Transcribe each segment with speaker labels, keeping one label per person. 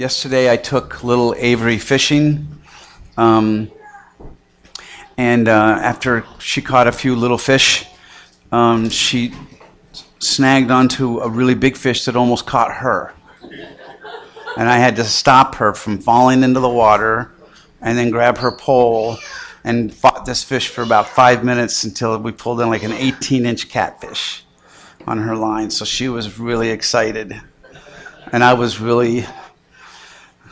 Speaker 1: Yesterday I took little Avery fishing, and after she caught a few little fish, she snagged onto a really big fish that almost caught her. And I had to stop her from falling into the water and then grab her pole and fought this fish for about 5 minutes until we pulled in like an 18-inch catfish on her line. So she was really excited. And I was really,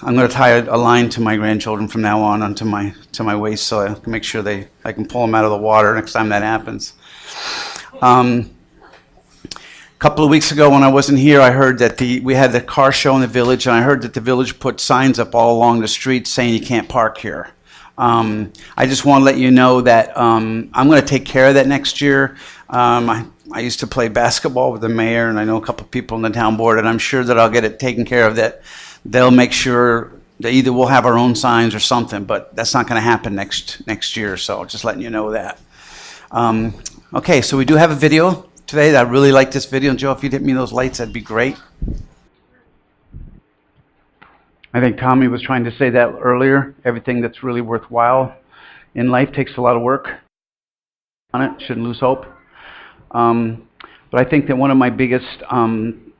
Speaker 1: I'm going to tie a line to my grandchildren from now on onto my waist so I can make sure I can pull them out of the water next time that happens. A couple of weeks ago when I wasn't here, I heard that we had the car show in the village, and I heard that the village put signs up all along the street saying you can't park here. I just want to let you know that I'm going to take care of that next year. I used to play basketball with the mayor, and I know a couple of people on the town board, and I'm sure that I'll get it taken care of, that they'll make sure that either we'll have our own signs or something, but that's not going to happen next year, so just letting you know that. Okay, so we do have a video today. I really like this video. And Joe, if you'd hit me those lights, that'd be great. I think Tommy was trying to say that earlier. Everything that's really worthwhile in life takes a lot of work on it. Shouldn't lose hope. But I think that one of my biggest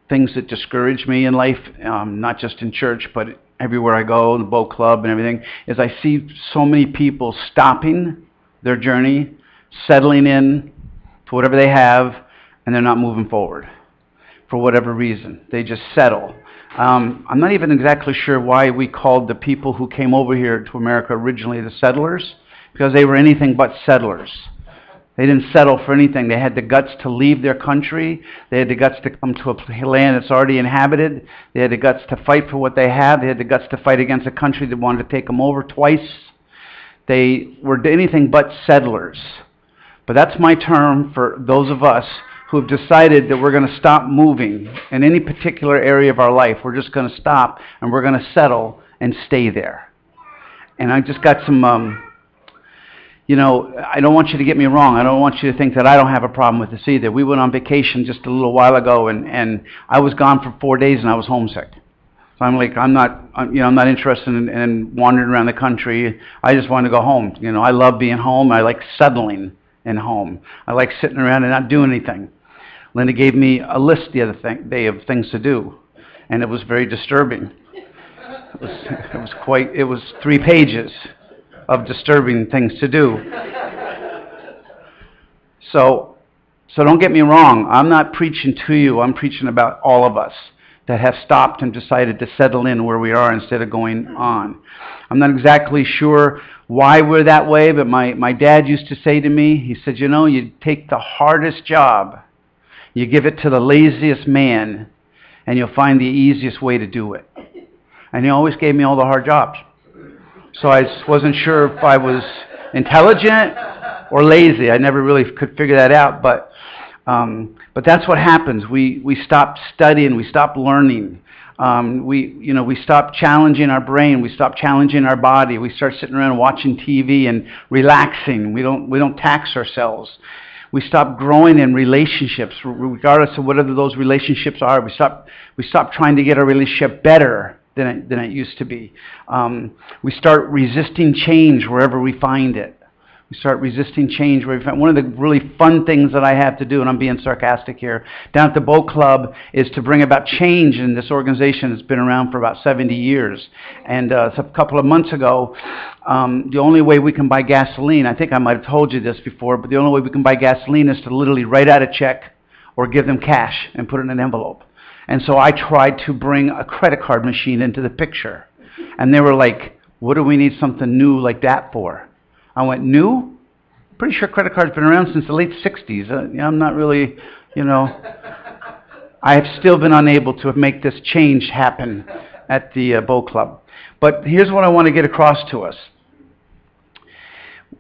Speaker 1: things that discourage me in life, not just in church, but everywhere I go, the boat club and everything, is I see so many people stopping their journey, settling in for whatever they have, and they're not moving forward for whatever reason. They just settle. I'm not even exactly sure why we called the people who came over here to America originally the settlers, because they were anything but settlers. They didn't settle for anything. They had the guts to leave their country. They had the guts to come to a land that's already inhabited. They had the guts to fight for what they have. They had the guts to fight against a country that wanted to take them over twice. They were anything but settlers. But that's my term for those of us who have decided that we're going to stop moving in any particular area of our life. We're just going to stop and we're going to settle and stay there. And I just got some, I don't want you to get me wrong. I don't want you to think that I don't have a problem with this either. We went on vacation just a little while ago, and I was gone for 4 days and I was homesick. So I'm like, I'm not interested in wandering around the country. I just want to go home. I love being home. I like settling in home. I like sitting around and not doing anything. Linda gave me a list the other day of things to do, and it was very disturbing. It was 3 pages of disturbing things to do. So don't get me wrong. I'm not preaching to you. I'm preaching about all of us that have stopped and decided to settle in where we are instead of going on. I'm not exactly sure why we're that way, but my dad used to say to me, he said, you take the hardest job, you give it to the laziest man, and you'll find the easiest way to do it. And he always gave me all the hard jobs. So I wasn't sure if I was intelligent or lazy. I never really could figure that out, but that's what happens. We stop studying, we stop learning. We stop challenging our brain, we stop challenging our body. We start sitting around watching TV and relaxing. We don't tax ourselves. We stop growing in relationships, regardless of whatever those relationships are. We stop trying to get our relationship better than it used to be. We start resisting change wherever we find it. We start resisting change where we find. One of the really fun things that I have to do, and I'm being sarcastic here, down at the boat club, is to bring about change in this organization that's been around for about 70 years. And a couple of months ago, the only way we can buy gasoline, I think I might have told you this before, but the only way we can buy gasoline is to literally write out a check or give them cash and put it in an envelope. And so I tried to bring a credit card machine into the picture. And they were like, what do we need something new like that for? I went, new? Pretty sure credit cards been around since the late 60s. I'm not really, I have still been unable to make this change happen at the boat club. But here's what I want to get across to us.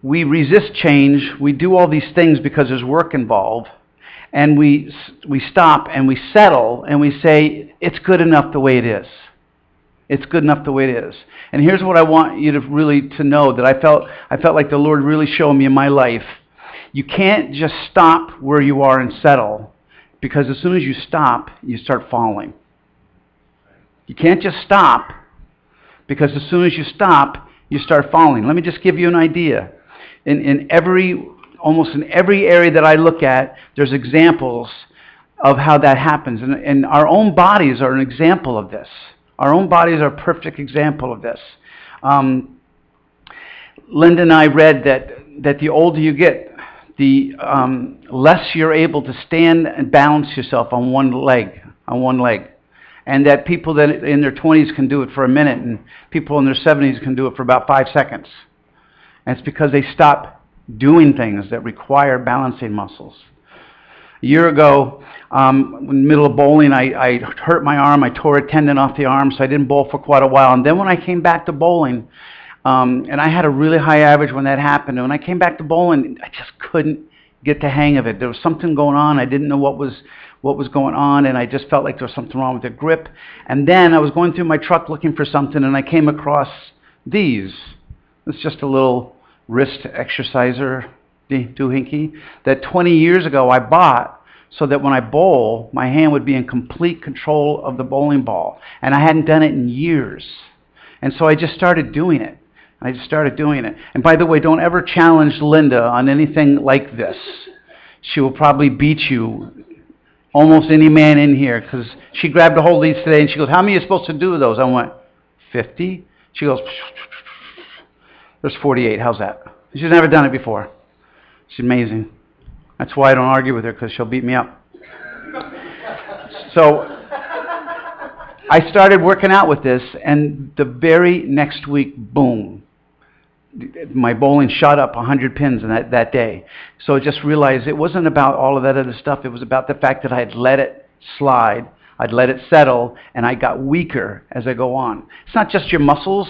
Speaker 1: We resist change. We do all these things because there's work involved. And we stop and we settle and we say, it's good enough the way it is. It's good enough the way it is. And here's what I want you to really to know that I felt like the Lord really showed me in my life. You can't just stop where you are and settle, because as soon as you stop, you start falling. You can't just stop Because as soon as you stop, you start falling. Let me just give you an idea. Almost in every area that I look at, there's examples of how that happens. And our own bodies are an example of this. Our own bodies are a perfect example of this. Linda and I read that the older you get, the less you're able to stand and balance yourself on one leg. And that people that in their 20s can do it for a minute, and people in their 70s can do it for about 5 seconds. And it's because they stop doing things that require balancing muscles. A year ago, in the middle of bowling, I hurt my arm. I tore a tendon off the arm, so I didn't bowl for quite a while. And then when I came back to bowling, and I had a really high average when that happened. And when I came back to bowling, I just couldn't get the hang of it. There was something going on. I didn't know what was going on, and I just felt like there was something wrong with the grip. And then I was going through my truck looking for something, and I came across these. It's just a little wrist exerciser, doohickey, that 20 years ago I bought so that when I bowl, my hand would be in complete control of the bowling ball. And I hadn't done it in years. And so I just started doing it. And by the way, don't ever challenge Linda on anything like this. She will probably beat you, almost any man in here, because she grabbed a hold of these today and she goes, how many are you supposed to do of those? I went, 50? She goes, there's 48. How's that? She's never done it before. She's amazing. That's why I don't argue with her, because she'll beat me up. So I started working out with this, and the very next week, boom, my bowling shot up 100 pins in that day. So I just realized it wasn't about all of that other stuff. It was about the fact that I had let it slide, I'd let it settle, and I got weaker as I go on. It's not just your muscles,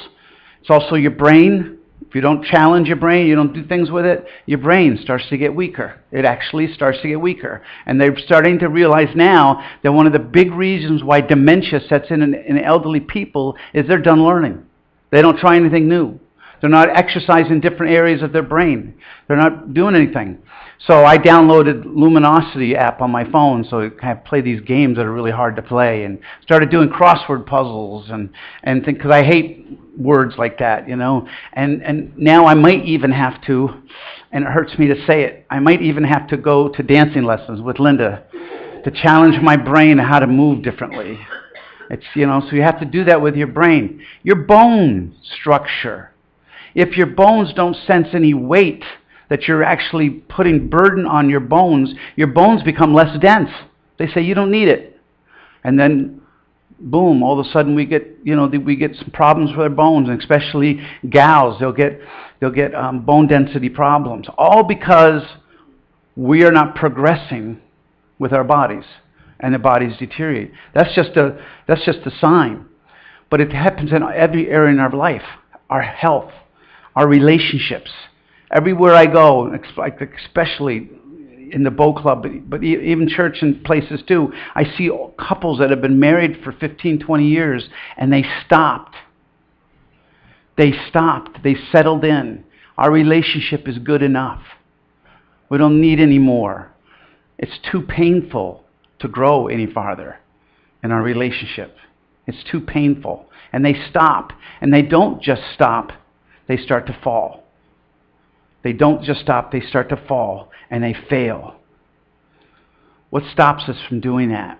Speaker 1: it's also your brain. If you don't challenge your brain, you don't do things with it, your brain starts to get weaker. It actually starts to get weaker. And they're starting to realize now that one of the big reasons why dementia sets in elderly people is they're done learning. They don't try anything new. They're not exercising different areas of their brain. They're not doing anything. So I downloaded Luminosity app on my phone so I can play these games that are really hard to play, and started doing crossword puzzles and because I hate words like that, you know. And now I might even have to, and it hurts me to say it, I might even have to go to dancing lessons with Linda to challenge my brain how to move differently. It's, you know, so you have to do that with your brain. Your bone structure. If your bones don't sense any weight, that you're actually putting burden on your bones become less dense. They say you don't need it. And then, boom, all of a sudden we get some problems with our bones, and especially gals, they'll get bone density problems. All because we are not progressing with our bodies, and the bodies deteriorate. That's just a sign. But it happens in every area in our life, our health, our relationships. Everywhere I go, especially in the bow club, but even church and places too, I see couples that have been married for 15, 20 years, and they stopped. They settled in. Our relationship is good enough. We don't need any more. It's too painful to grow any farther in our relationship. It's too painful. And they stop. And they don't just stop. They start to fall. They don't just stop, they start to fall, and they fail. What stops us from doing that?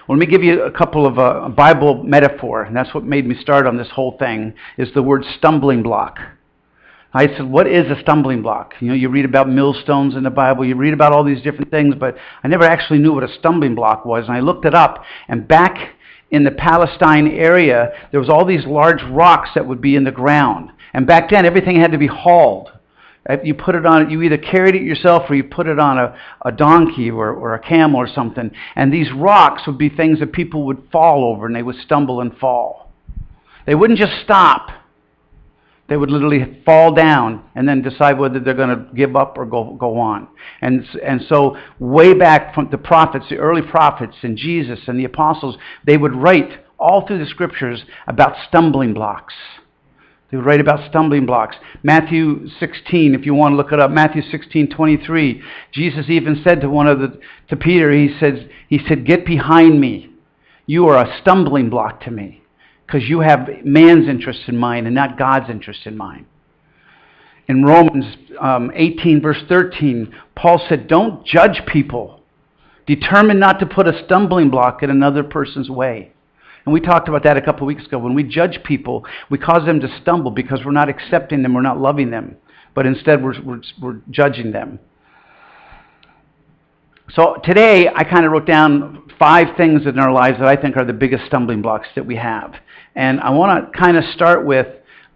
Speaker 1: Well, let me give you a couple of a Bible metaphor, and that's what made me start on this whole thing, is the word stumbling block. I said, what is a stumbling block? You know, you read about millstones in the Bible, you read about all these different things, but I never actually knew what a stumbling block was, and I looked it up, and back in the Palestine area, there was all these large rocks that would be in the ground. And back then, everything had to be hauled. You put it on, you either carried it yourself or you put it on a donkey or a camel or something. And these rocks would be things that people would fall over, and they would stumble and fall. They wouldn't just stop. They would literally fall down and then decide whether they're going to give up or go on. And so way back from the prophets, the early prophets and Jesus and the apostles, they would write all through the scriptures about stumbling blocks. They would write about stumbling blocks. Matthew 16, if you want to look it up, Matthew 16:23. Jesus even said to Peter, he said, "Get behind me. You are a stumbling block to me." because you have man's interest in mind and not God's interest in mind. In Romans 18, verse 13, Paul said, don't judge people. Determine not to put a stumbling block in another person's way. And we talked about that a couple of weeks ago. When we judge people, we cause them to stumble because we're not accepting them, we're not loving them. But instead, we're judging them. So today, I kind of wrote down 5 things in our lives that I think are the biggest stumbling blocks that we have. And I want to kind of start with,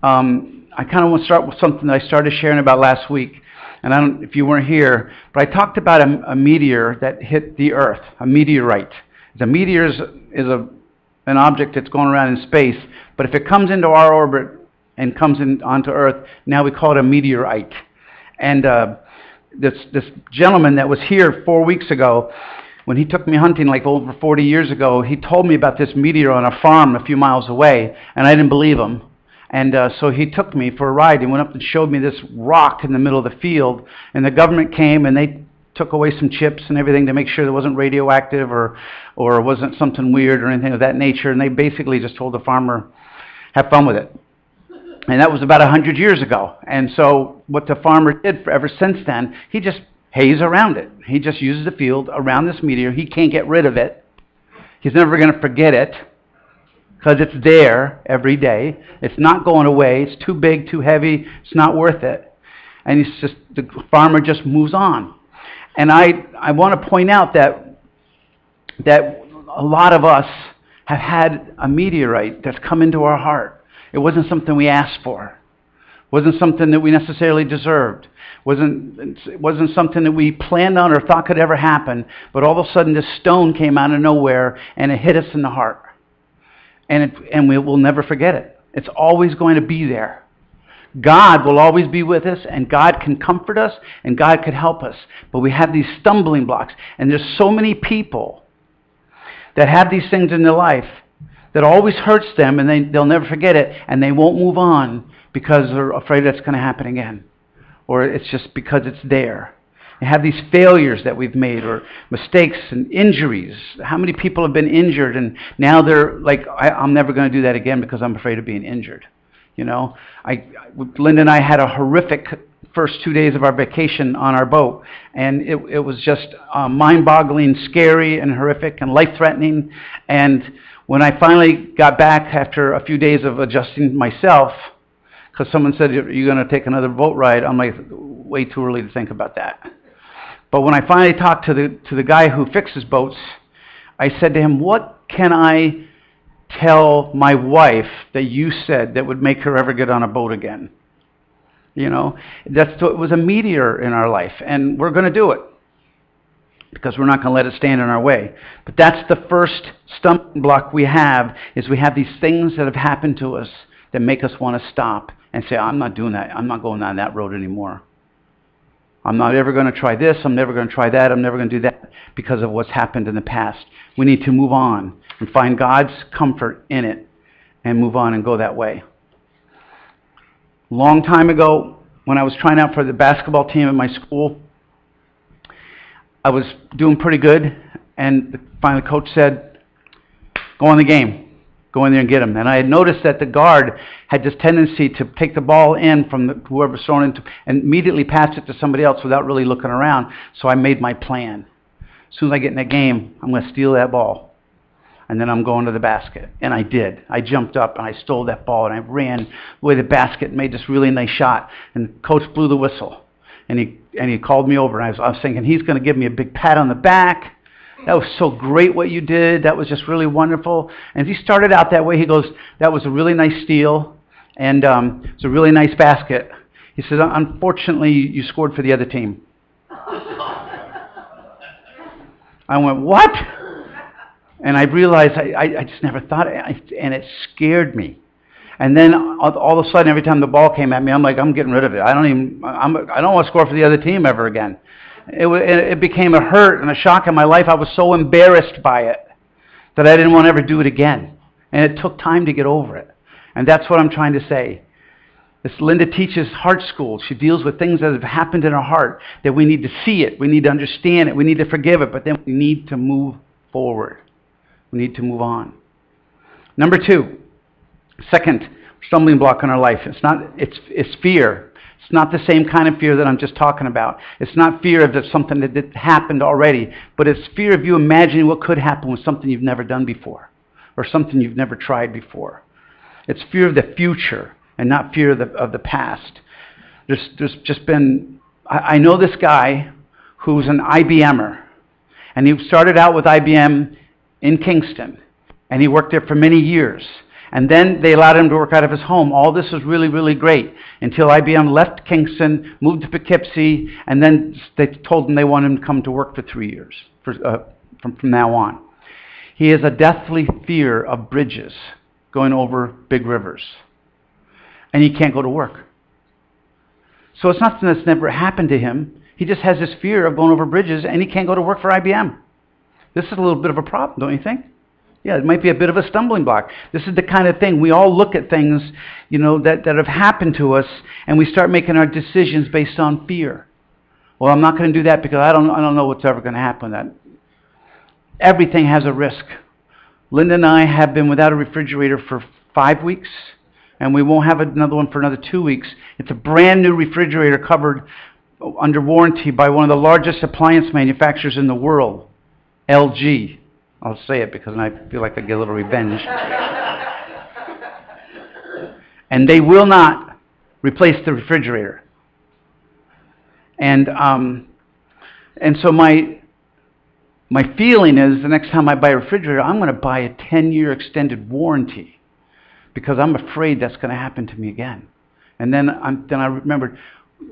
Speaker 1: something that I started sharing about last week. And I don't know if you weren't here, but I talked about a meteor that hit the Earth, a meteorite. A meteor is an object that's going around in space, but if it comes into our orbit and comes onto Earth, now we call it a meteorite. And this gentleman that was here 4 weeks ago, when he took me hunting like over 40 years ago, he told me about this meteor on a farm a few miles away, and I didn't believe him. And so he took me for a ride. He went up and showed me this rock in the middle of the field, and the government came and they took away some chips and everything to make sure it wasn't radioactive or wasn't something weird or anything of that nature, and they basically just told the farmer, have fun with it. And that was about 100 years ago. And so what the farmer did ever since then, he just hays around it. He just uses the field around this meteor. He can't get rid of it. He's never going to forget it because it's there every day. It's not going away. It's too big, too heavy. It's not worth it. And the farmer just moves on. And I want to point out that a lot of us have had a meteorite that's come into our heart. It wasn't something we asked for. It wasn't something that we necessarily deserved. It wasn't something that we planned on or thought could ever happen. But all of a sudden, this stone came out of nowhere, and it hit us in the heart. And we will never forget it. It's always going to be there. God will always be with us, and God can comfort us, and God can help us. But we have these stumbling blocks, and there's so many people that have these things in their life that always hurts them, and they'll never forget it, and they won't move on because they're afraid that's going to happen again. Or it's just because it's there. They have these failures that we've made, or mistakes and injuries. How many people have been injured, and now they're like, I'm never going to do that again because I'm afraid of being injured. You know, Linda and I had a horrific first 2 days of our vacation on our boat, and it was just mind-boggling, scary, and horrific, and life-threatening. And when I finally got back after a few days of adjusting myself, because someone said, "Are you going to take another boat ride?" I'm like, way too early to think about that. But when I finally talked to the guy who fixes boats, I said to him, "What can I tell my wife that you said that would make her ever get on a boat again?" You know, it was a meteor in our life, and we're going to do it because we're not going to let it stand in our way. But that's the first stumbling block we have, is we have these things that have happened to us that make us want to stop and say, I'm not doing that. I'm not going down that road anymore. I'm not ever going to try this. I'm never going to try that. I'm never going to do that because of what's happened in the past. We need to move on and find God's comfort in it and move on and go that way. Long time ago, when I was trying out for the basketball team at my school, I was doing pretty good, and finally the coach said, go in the game. Go in there and get him. And I had noticed that the guard had this tendency to take the ball in from whoever's throwing it and immediately pass it to somebody else without really looking around. So I made my plan. As soon as I get in that game, I'm going to steal that ball. And then I'm going to the basket. And I did. I jumped up and I stole that ball and I ran away the basket and made this really nice shot. And coach blew the whistle. And he called me over. And I was thinking, he's going to give me a big pat on the back. That was so great what you did. That was just really wonderful. And he started out that way. He goes, that was a really nice steal. And it's a really nice basket. He says, unfortunately, you scored for the other team. I went, what? And I realized I just never thought it, and it scared me. And then all of a sudden, every time the ball came at me, I'm like, I'm getting rid of it. I don't want to score for the other team ever again. It became a hurt and a shock in my life. I was so embarrassed by it that I didn't want to ever do it again. And it took time to get over it. And that's what I'm trying to say. Linda teaches heart school. She deals with things that have happened in our heart, that we need to see it, we need to understand it, we need to forgive it, but then we need to move forward. We need to move on. Number 2, Second stumbling block in our life, it's fear. It's not the same kind of fear that I'm just talking about. It's not fear of something that happened already, but it's fear of you imagining what could happen with something you've never done before or something you've never tried before. It's fear of the future and not fear of the past. There's just been, I know this guy who's an IBMer, and he started out with IBM in Kingston, and he worked there for many years. And then they allowed him to work out of his home. All this was really, really great until IBM left Kingston, moved to Poughkeepsie, and then they told him they wanted him to come to work for 3 years from now on. He has a deathly fear of bridges going over big rivers, and he can't go to work. So it's not something that's never happened to him. He just has this fear of going over bridges, and he can't go to work for IBM. This is a little bit of a problem, don't you think? Yeah, it might be a bit of a stumbling block. This is the kind of thing, we all look at things, that have happened to us, and we start making our decisions based on fear. Well, I'm not going to do that because I don't know what's ever going to happen with that. Everything has a risk. Linda and I have been without a refrigerator for 5 weeks, and we won't have another one for another 2 weeks. It's a brand new refrigerator covered under warranty by one of the largest appliance manufacturers in the world, LG. I'll say it because I feel like I get a little revenge. And they will not replace the refrigerator. And so my feeling is the next time I buy a refrigerator, I'm going to buy a 10-year extended warranty because I'm afraid that's going to happen to me again. And then I remembered,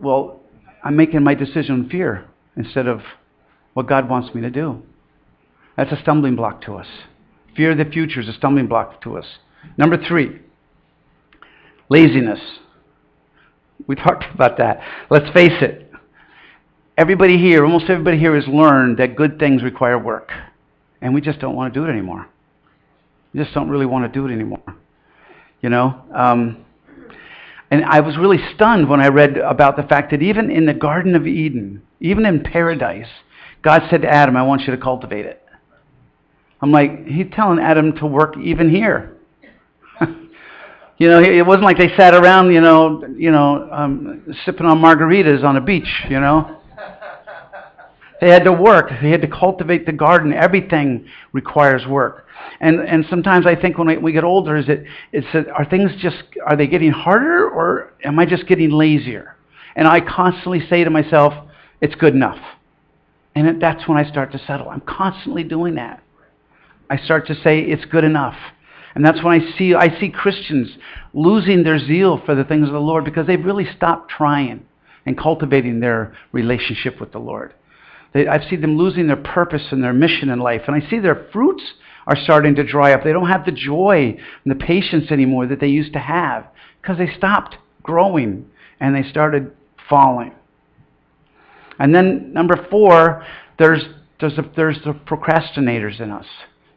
Speaker 1: well, I'm making my decision in fear instead of what God wants me to do. That's a stumbling block to us. Fear of the future is a stumbling block to us. Number 3, laziness. We talked about that. Let's face it. Almost everybody here has learned that good things require work. And we just don't want to do it anymore. We just don't really want to do it anymore. And I was really stunned when I read about the fact that even in the Garden of Eden, even in paradise, God said to Adam, I want you to cultivate it. I'm like, he's telling Adam to work even here. It wasn't like they sat around, sipping on margaritas on a beach, They had to work. They had to cultivate the garden. Everything requires work. And sometimes I think when we get older, are they getting harder, or am I just getting lazier? And I constantly say to myself, it's good enough. And that's when I start to settle. I'm constantly doing that. I start to say it's good enough. And that's when I see Christians losing their zeal for the things of the Lord because they've really stopped trying and cultivating their relationship with the Lord. I see them losing their purpose and their mission in life. And I see their fruits are starting to dry up. They don't have the joy and the patience anymore that they used to have because they stopped growing and they started falling. And then number 4, there's the procrastinators in us.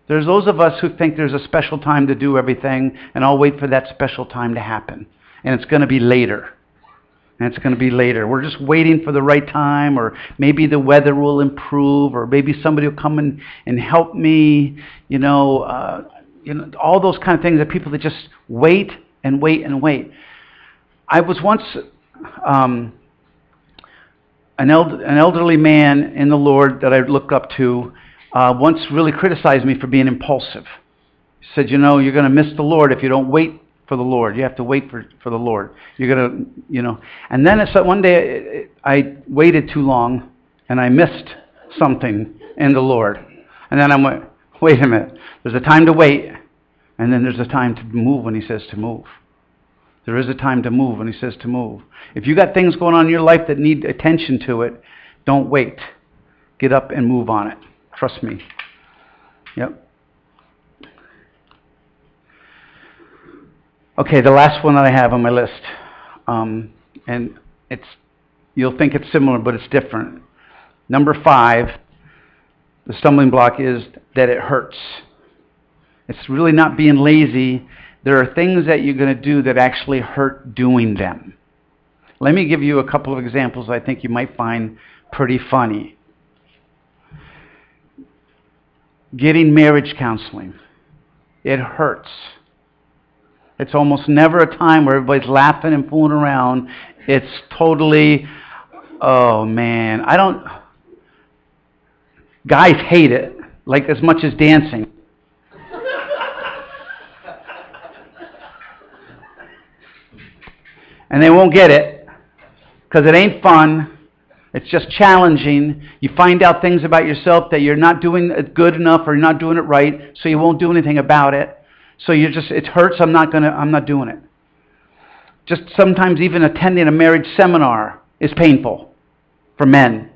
Speaker 1: There's those of us who think there's a special time to do everything, and I'll wait for that special time to happen. And it's going to be later. We're just waiting for the right time, or maybe the weather will improve, or maybe somebody will come and help me. All those kind of things that people that just wait and wait and wait. I was once an elderly man in the Lord that I look up to. Once really criticized me for being impulsive. He said, you're going to miss the Lord if you don't wait for the Lord. You have to wait for the Lord. You're going to, And then one day I waited too long and I missed something in the Lord. And then I went, wait a minute. There's a time to wait, and then there's a time to move when He says to move. There is a time to move when He says to move. If you got things going on in your life that need attention to it, don't wait. Get up and move on it. Trust me. Yep. Okay, the last one that I have on my list, and you'll think it's similar, but it's different. Number 5, the stumbling block is that it hurts. It's really not being lazy. There are things that you're going to do that actually hurt doing them. Let me give you a couple of examples I think you might find pretty funny. Getting marriage counseling. It hurts. It's almost never a time where everybody's laughing and fooling around. It's totally, oh man, guys hate it, like as much as dancing. And they won't get it, because it ain't fun. It's just challenging. You find out things about yourself that you're not doing it good enough or you're not doing it right, so you won't do anything about it. So it hurts, I'm not doing it. Just sometimes even attending a marriage seminar is painful for men.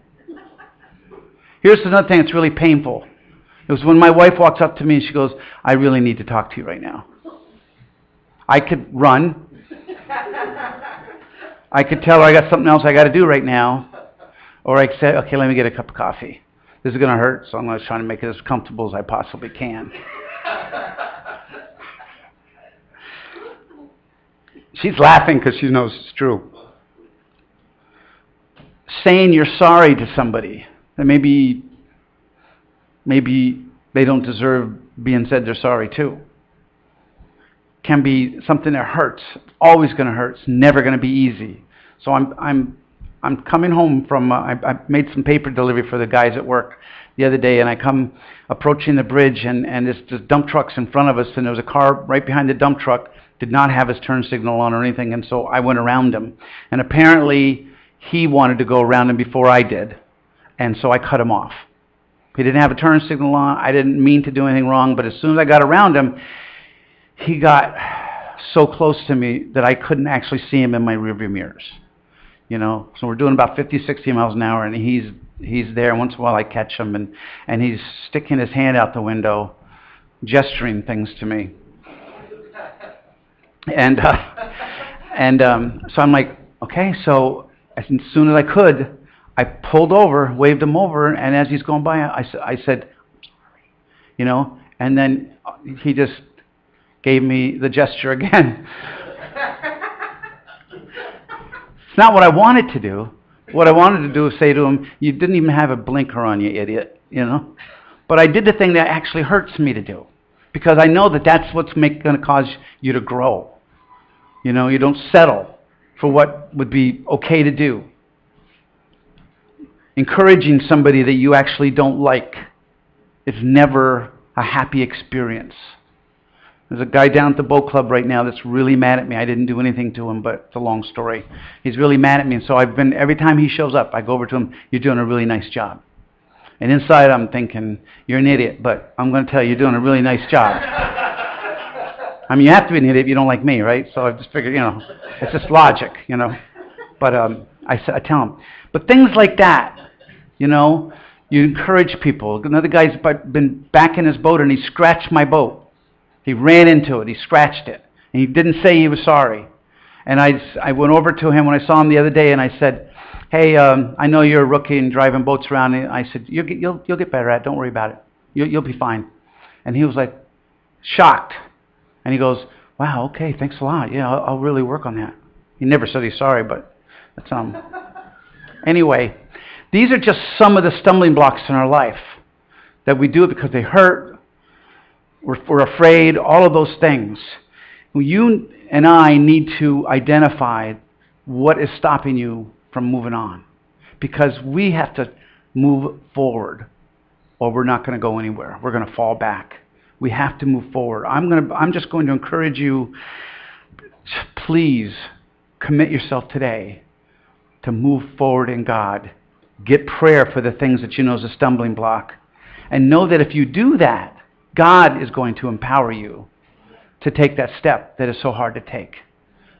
Speaker 1: Here's another thing that's really painful. It was when my wife walks up to me and she goes, I really need to talk to you right now. I could run. I could tell her I got something else I got to do right now. Or I could say, okay, let me get a cup of coffee. This is going to hurt, so I'm going to try to make it as comfortable as I possibly can. She's laughing because she knows it's true. Saying you're sorry to somebody that maybe they don't deserve being said they're sorry to can be something that hurts. It's always going to hurt. It's never going to be easy. So I'm coming home from I made some paper delivery for the guys at work the other day, and I come approaching the bridge, and there's dump trucks in front of us, and there was a car right behind the dump truck, did not have his turn signal on or anything, and so I went around him. And apparently he wanted to go around him before I did, and so I cut him off. He didn't have a turn signal on. I didn't mean to do anything wrong, but as soon as I got around him, he got so close to me that I couldn't actually see him in my rearview mirrors. You know, so we're doing about 50, 60 miles an hour, and he's there. Once in a while I catch him, and he's sticking his hand out the window, gesturing things to me. And so I'm like, okay, so as soon as I could, I pulled over, waved him over, and as he's going by, I said, I'm sorry, you know, and then he just gave me the gesture again. It's not what I wanted to do. What I wanted to do was say to him, you didn't even have a blinker on, you idiot, you know. But I did the thing that actually hurts me to do, because I know that that's what's going to cause you to grow. You know, you don't settle for what would be okay to do. Encouraging somebody that you actually don't like is never a happy experience. There's a guy down at the boat club right now that's really mad at me. I didn't do anything to him, but it's a long story. He's really mad at me, and so every time he shows up, I go over to him, you're doing a really nice job. And inside I'm thinking, you're an idiot, but I'm going to tell you, you're doing a really nice job. I mean, you have to be an idiot if you don't like me, right? So I just figured, you know, it's just logic, you know. But I tell him. But things like that, you know, you encourage people. Another guy's been back in his boat, and he scratched my boat. He ran into it. He scratched it. And he didn't say he was sorry. And I went over to him when I saw him the other day, and I said, hey, I know you're a rookie and driving boats around. And I said, you'll get better at it. Don't worry about it. You'll be fine. And he was like shocked. And he goes, wow, okay, thanks a lot. Yeah, I'll really work on that. He never said he's sorry, but that's Anyway, these are just some of the stumbling blocks in our life that we do it because they hurt. We're afraid, all of those things. You and I need to identify what is stopping you from moving on, because we have to move forward or we're not going to go anywhere. We're going to fall back. We have to move forward. I'm just going to encourage you, please commit yourself today to move forward in God. Get prayer for the things that you know is a stumbling block. And know that if you do that, God is going to empower you to take that step that is so hard to take.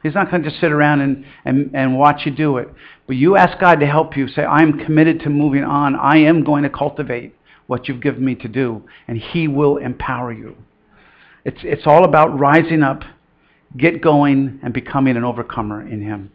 Speaker 1: He's not going to just sit around and watch you do it. But you ask God to help you. Say, I'm committed to moving on. I am going to cultivate what you've given me to do. And He will empower you. It's all about rising up, get going, and becoming an overcomer in Him.